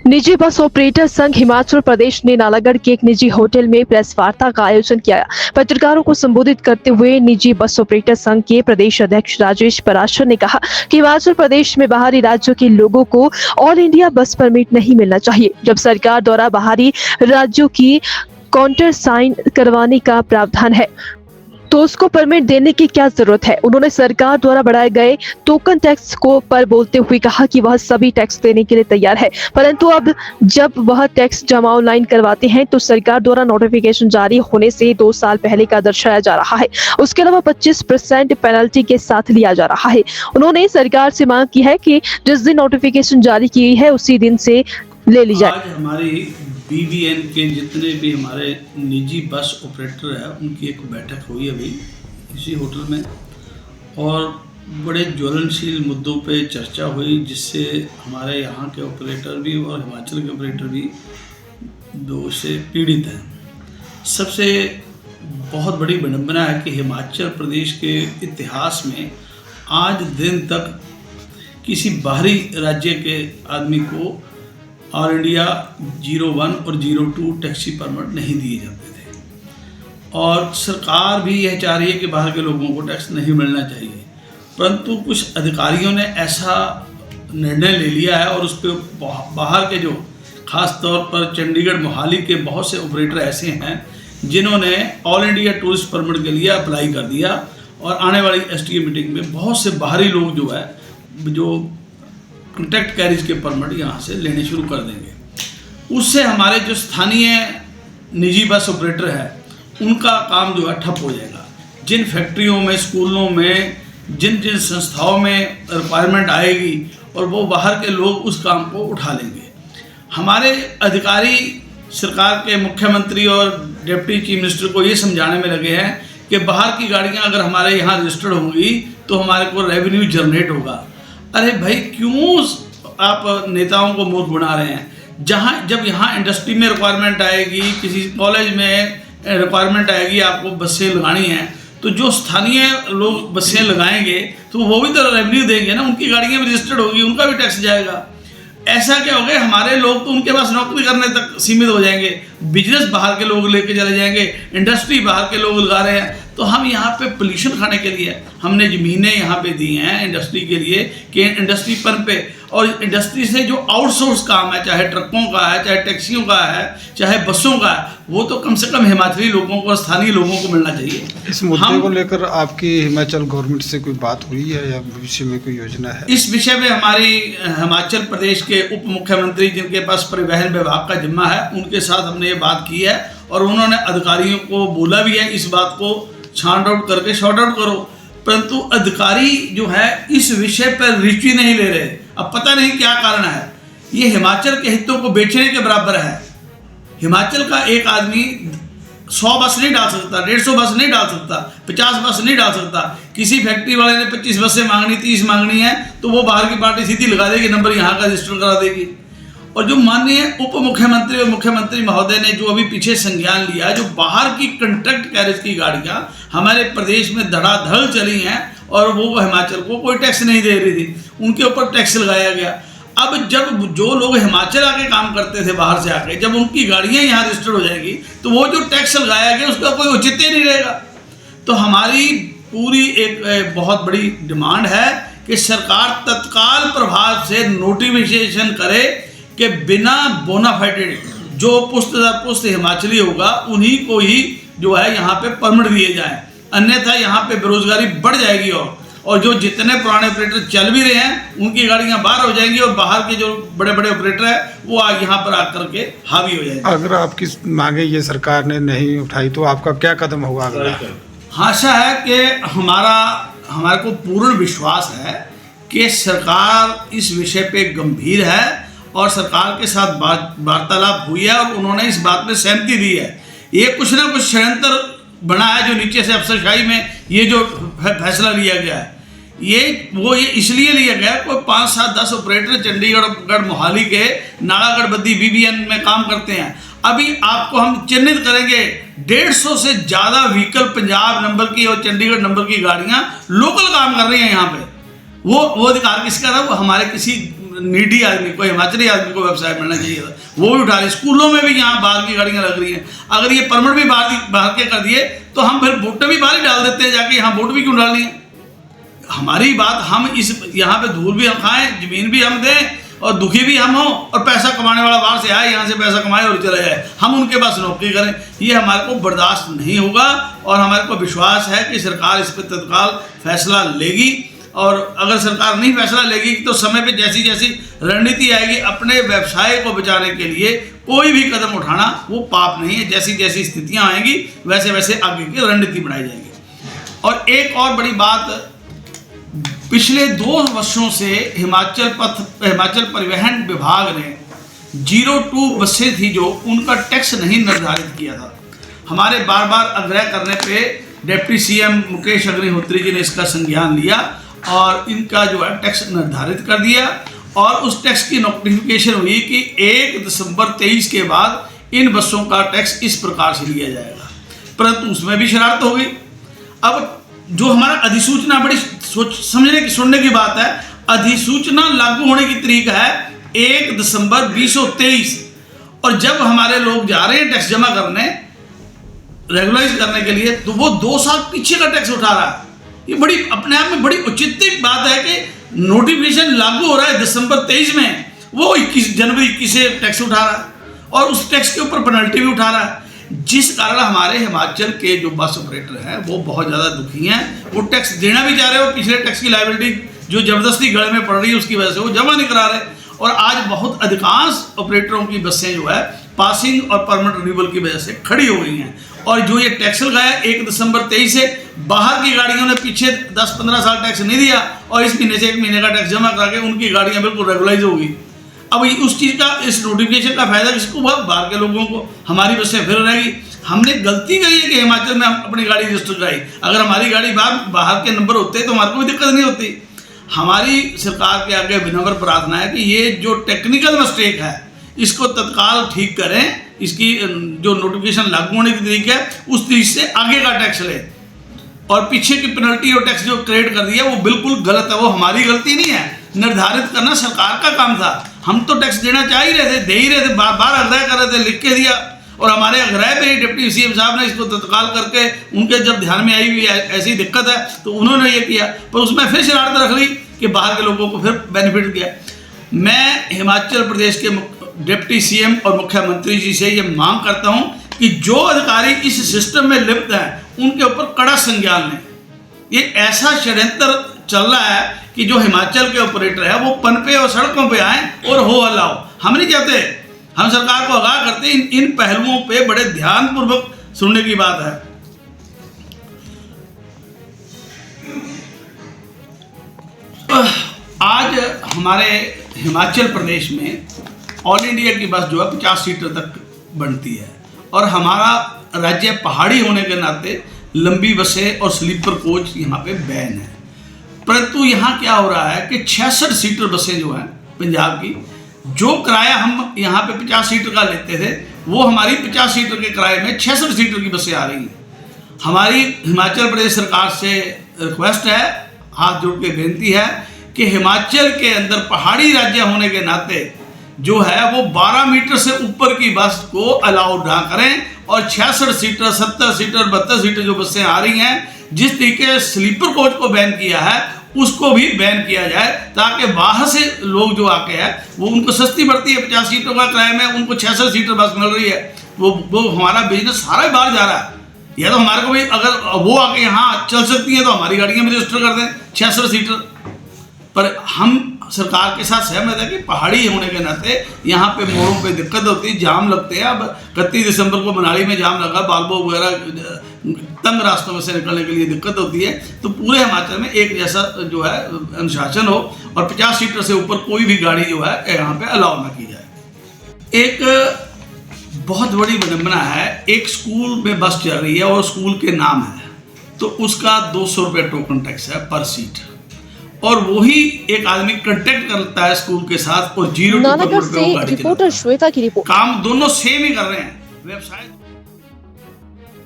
निजी bus operator संघ हिमाचल प्रदेश ने नालागढ़ के एक निजी होटल में प्रेस वार्ता का आयोजन किया। पत्रकारों को संबोधित करते हुए निजी बस ऑपरेटर संघ के प्रदेश अध्यक्ष राजेश पराशर ने कहा कि हिमाचल प्रदेश में बाहरी राज्यों के लोगों को ऑल इंडिया बस परमिट नहीं मिलना चाहिए। जब सरकार द्वारा बाहरी राज्यों की काउंटर साइन करवाने का प्रावधान है तो उसको परमिट देने की क्या जरूरत है। उन्होंने सरकार द्वारा बढ़ाए गए टोकन टैक्स को पर बोलते हुए कहा कि वह सभी टैक्स देने के लिए तैयार है, परंतु अब जब वह टैक्स जमा ऑनलाइन करवाते हैं तो सरकार द्वारा नोटिफिकेशन जारी होने से 2 साल पहले का दर्शाया जा रहा है। उसके अलावा 25% पेनल्टी के साथ लिया जा रहा है। उन्होंने सरकार से मांग की है कि जिस दिन नोटिफिकेशन जारी की है उसी दिन से ले ली जाए। आज हमारी BBN के जितने भी हमारे निजी बस ऑपरेटर है उनकी एक बैठक हुई अभी इसी होटल में और बड़े ज्वलनशील मुद्दों पे चर्चा हुई, जिससे हमारे यहाँ के ऑपरेटर भी और हिमाचल के ऑपरेटर भी दो से पीड़ित हैं। सबसे बहुत बड़ी विडंबना है कि हिमाचल प्रदेश के इतिहास में आज दिन तक किसी बाहरी राज्य के आदमी को ऑल इंडिया 01 और 02 टैक्सी परमिट नहीं दिए जाते थे और सरकार भी यह चाह रही है कि बाहर के लोगों को टैक्स नहीं मिलना चाहिए, परंतु कुछ अधिकारियों ने ऐसा निर्णय ले लिया है और उस पर बाहर के जो खास तौर पर चंडीगढ़ मोहाली के बहुत से ऑपरेटर ऐसे हैं जिन्होंने ऑल इंडिया टूरिस्ट परमिट के लिए अप्लाई कर दिया और आने वाली STA मीटिंग में बहुत से बाहरी लोग जो है जो कॉन्ट्रैक्ट कैरिज के परमिट यहाँ से लेने शुरू कर देंगे। उससे हमारे जो स्थानीय निजी बस ऑपरेटर है उनका काम जो है ठप हो जाएगा। जिन फैक्ट्रियों में, स्कूलों में, जिन जिन संस्थाओं में रिक्वायरमेंट आएगी और वो बाहर के लोग उस काम को उठा लेंगे। हमारे अधिकारी सरकार के मुख्यमंत्री और डिप्टी चीफ मिनिस्टर को ये समझाने में लगे हैं कि बाहर की गाड़ियाँ अगर हमारे यहाँ रजिस्टर्ड होंगी तो हमारे को रेवेन्यू जनरेट होगा। अरे भाई, क्यों आप नेताओं को मूर्ख बना रहे हैं? जब यहाँ इंडस्ट्री में रिक्वायरमेंट आएगी, किसी कॉलेज में रिक्वायरमेंट आएगी, आपको बसें लगानी हैं, तो जो स्थानीय लोग बसें लगाएंगे तो वो भी तो रेवेन्यू देंगे ना, उनकी गाड़ियाँ भी रजिस्टर्ड होगी, उनका भी टैक्स जाएगा। ऐसा क्या हो गया, हमारे लोग तो उनके पास नौकरी करने तक सीमित हो जाएंगे, बिजनेस बाहर के लोग लेके चले जाएंगे, इंडस्ट्री बाहर के लोग लगा रहे हैं। तो हम यहाँ पे पोल्यूशन खाने के लिए हमने ज़मीनें यहाँ पे दी हैं इंडस्ट्री के लिए कि इंडस्ट्री पर पे और इंडस्ट्री से जो आउटसोर्स काम है, चाहे ट्रकों का है, चाहे टैक्सियों का है, चाहे बसों का है, वो तो कम से कम हिमाचली लोगों को, स्थानीय लोगों को मिलना चाहिए। इस मुद्दे को लेकर आपकी हिमाचल गवर्नमेंट से कोई बात हुई है या भविष्य में कोई योजना है? इस विषय में हमारी हिमाचल प्रदेश के उप मुख्यमंत्री जिनके पास परिवहन विभाग का जिम्मा है उनके साथ हमने ये बात की है और उन्होंने अधिकारियों को बोला भी है इस बात को छांट आउट करके शॉर्ट आउट करो, परंतु अधिकारी जो है इस विषय पर रुचि नहीं ले रहे। अब पता नहीं क्या कारण है। ये हिमाचल के हितों को बेचने के बराबर है। हिमाचल का एक आदमी 100 बस नहीं डाल सकता, 150 बस नहीं डाल सकता, 50 बस नहीं डाल सकता। किसी फैक्ट्री वाले ने 25 बसें मांगनी, 30 मांगनी है तो वो बाहर की पार्टी सीधी लगा देगी, नंबर यहाँ का रजिस्टर करा देगी। और जो माननीय उप मुख्यमंत्री और मुख्यमंत्री महोदय ने जो अभी पीछे संज्ञान लिया, जो बाहर की कॉन्ट्रैक्ट कैरेज की गाड़ियाँ हमारे प्रदेश में धड़ाधड़ चली हैं और वो हिमाचल को कोई टैक्स नहीं दे रही थी, उनके ऊपर टैक्स लगाया गया। अब जब जो लोग हिमाचल आके काम करते थे बाहर से आके, जब उनकी गाड़ियाँ यहाँ रजिस्टर्ड हो जाएंगी तो वो जो टैक्स लगाया गया उसका कोई औचित्य नहीं रहेगा। तो हमारी पूरी एक बहुत बड़ी डिमांड है कि सरकार तत्काल प्रभाव से नोटिफिकेशन करे कि बिना बोनाफाइड जो पुस्त दर पुस्त हिमाचली होगा उन्हीं को ही जो है यहाँ पे परमिट दिए जाए, अन्यथा यहाँ पे बेरोजगारी बढ़ जाएगी और जो जितने पुराने ऑपरेटर चल भी रहे हैं उनकी गाड़ियाँ बाहर हो जाएंगी और बाहर के जो बड़े बड़े ऑपरेटर है वो यहाँ पर आकर के हावी हो जाएंगे। अगर आपकी मांगे ये सरकार ने नहीं उठाई तो आपका क्या कदम होगा अगला? आशा है कि हमारे को पूर्ण विश्वास है कि सरकार इस विषय पे गंभीर है और सरकार के साथ वार्तालाप हुई है और उन्होंने इस बात में सहमति दी है। ये कुछ ना कुछ षड्यंत्र बना है जो नीचे से अफसरशाही में ये जो फैसला लिया गया है, ये इसलिए लिया गया। कोई 5, 7, 10 ऑपरेटर चंडीगढ़ मोहाली के नालागढ़ बद्दी BBN में काम करते हैं। अभी आपको हम चिन्हित करेंगे 150 से ज़्यादा व्हीकल पंजाब नंबर की और चंडीगढ़ नंबर की गाड़ियाँ लोकल काम कर रही हैं यहाँ पे। वो अधिकार किसका था? वो हमारे किसी नीडी आदमी को, हिमाचली आदमी को व्यवसाय मिलना चाहिए था, वो भी उठा रही। स्कूलों में भी यहाँ बाहर की गाड़ियाँ लग रही हैं। अगर ये परमिट भी बाहर के कर दिए तो हम फिर वोटें भी बाहर ही डाल देते हैं, जाके यहाँ वोट भी क्यों डालनी है। हमारी बात, हम इस यहाँ पे धूल भी हम खाएं, जमीन भी हम दें और दुखी भी हम हों, और पैसा कमाने वाला बाहर से आए, यहाँ से पैसा कमाए और चला जाए, हम उनके पास नौकरी करें, ये हमारे को बर्दाश्त नहीं होगा। और हमारे को विश्वास है कि सरकार इस पर तत्काल फैसला लेगी। और अगर सरकार नहीं फैसला लेगी तो समय पे जैसी जैसी रणनीति आएगी, अपने व्यवसाय को बचाने के लिए कोई भी कदम उठाना वो पाप नहीं है। जैसी जैसी स्थितियाँ आएंगी वैसे वैसे आगे की रणनीति बनाई जाएगी। और एक और बड़ी बात, पिछले 2 वर्षों से हिमाचल परिवहन विभाग ने 02 बसें थी जो उनका टैक्स नहीं निर्धारित किया था। हमारे बार बार आग्रह करने पे डिप्टी सीएम मुकेश अग्निहोत्री जी ने इसका संज्ञान लिया और इनका जो है टैक्स निर्धारित कर दिया। और उस टैक्स की नोटिफिकेशन हुई कि 1 दिसंबर 23 के बाद इन बसों का टैक्स इस प्रकार से लिया जाएगा, परंतु उसमें भी शरारत हो गई। अब जो हमारा अधिसूचना, बड़ी समझने की सुनने की बात है, अधिसूचना लागू होने की तारीख है 1 दिसंबर 2023, और जब हमारे लोग जा रहे हैं टैक्स जमा करने, रेगुलाइज करने के लिए, तो वो 2 साल पीछे का टैक्स उठा रहा है। ये बड़ी अपने आप में बड़ी औचित्य बात है कि नोटिफिकेशन लागू हो रहा है दिसंबर 23 में, वो 21 जनवरी 21 से टैक्स उठा रहा है और उस टैक्स के ऊपर पेनल्टी भी उठा रहा है, जिस कारण हमारे हिमाचल के जो बस ऑपरेटर हैं वो बहुत ज़्यादा दुखी हैं। वो टैक्स देना भी चाह रहे हो, पिछले टैक्स की लायबिलिटी जो जबरदस्ती गले में पड़ रही है उसकी वजह से वो जमा नहीं करा रहे। और आज बहुत अधिकांश ऑपरेटरों की बसें जो है पासिंग और परमिट रिन्यूअल की वजह से खड़ी हो गई हैं। और जो ये टैक्स लगाया 1 दिसंबर 23 से, बाहर की गाड़ियों ने पीछे 10-15 साल टैक्स नहीं दिया और इस महीने से 1 महीने का टैक्स जमा करा के उनकी गाड़ियाँ बिल्कुल रेगुलाइज होगी। अब उस चीज़ का, इस नोटिफिकेशन का फायदा किसको हुआ? बाहर के लोगों को। हमारी बसें फिर रहेगी। हमने गलती करी है कि हिमाचल में हम अपनी गाड़ी रजिस्टर कराई। अगर हमारी गाड़ी बाहर के नंबर होते तो हमारे को भी दिक्कत नहीं होती। हमारी सरकार के आगे विनम्र प्रार्थना है कि ये जो टेक्निकल मिस्टेक है इसको तत्काल ठीक करें। इसकी जो नोटिफिकेशन लागू होने की तारीख है उस तारीख से आगे का टैक्स ले, और पीछे की पेनल्टी और टैक्स जो क्रिएट कर दिया वो बिल्कुल गलत है। वो हमारी गलती नहीं है, निर्धारित करना सरकार का काम था। हम तो टैक्स देना चाह ही रहे थे, दे ही रहे थे, बार बार आग्रह कर रहे थे, लिख के दिया। और हमारे आग्रह पे ही डिप्टी सीएम साहब ने इसको तत्काल करके, उनके जब ध्यान में आई हुई ऐसी दिक्कत है तो उन्होंने ये किया, पर उसमें फिर शरारत रख ली कि बाहर के लोगों को फिर बेनिफिट दिया। मैं हिमाचल प्रदेश के डिप्टी सीएम और मुख्यमंत्री जी से ये मांग करता हूँ कि जो अधिकारी इस सिस्टम में लिप्त हैं उनके ऊपर कड़ा संज्ञान लें। ये ऐसा षड्यंत्र चल रहा है कि जो हिमाचल के ऑपरेटर है वो पनपे और सड़कों पे आए और हो हल्ला हो। हम नहीं चाहते। हम सरकार को आगाह करते हैं इन पहलुओं पे बड़े ध्यानपूर्वक सुनने की बात है। आज हमारे हिमाचल प्रदेश में ऑल इंडिया की बस जो है 50 सीटर तक बनती है, और हमारा राज्य पहाड़ी होने के नाते लंबी बसें और स्लीपर कोच यहाँ पे बैन है। परंतु यहाँ क्या हो रहा है कि 66 सीटर बसें जो हैं पंजाब की, जो किराया हम यहाँ पे 50 सीटर का लेते थे वो हमारी 50 सीटर के किराए में 66 सीटर की बसें आ रही हैं। हमारी हिमाचल प्रदेश सरकार से रिक्वेस्ट है, हाथ जोड़ के बेनती है कि हिमाचल के अंदर पहाड़ी राज्य होने के नाते जो है वो 12 मीटर से ऊपर की बस को अलाउ ना करें, और 66 सीटर, 70 सीटर, 72 सीटर जो बसें आ रही हैं, जिस तरीके से स्लीपर कोच को बैन किया है उसको भी बैन किया जाए, ताकि बाहर से लोग जो आके हैं वो उनको सस्ती पड़ती है 50 सीटों का किराए में, उनको 66 सीटर बस मिल रही है। वो हमारा बिजनेस सारा बाहर जा रहा है। या तो हमारे को भी, अगर वो आके यहाँ चल सकती है तो हमारी गाड़ियाँ भी रजिस्टर कर दें 66 सीटर। पर हम सरकार के साथ सहमत है कि पहाड़ी होने के नाते यहाँ पे मोड़ों पे दिक्कत होती है, जाम लगते हैं। अब 31 दिसंबर को मनाली में जाम लगा, बाल्बो वगैरह तंग रास्तों में से निकलने के लिए दिक्कत होती है। तो पूरे हिमाचल में एक जैसा जो है अनुशासन हो, और 50 सीटर से ऊपर कोई भी गाड़ी जो है यहाँ पे अलाउ ना की जाए। एक बहुत बड़ी विडंबना है, एक स्कूल में बस चल रही है और स्कूल के नाम है, तो उसका 200 रुपये टोकन टैक्स है पर सीट, और वही एक आदमी कांटेक्ट करता है स्कूल के साथ और 0 नालागढ़ से रिपोर्टर श्वेता की रिपोर्ट। काम दोनों सेम ही कर रहे हैं। वेबसाइट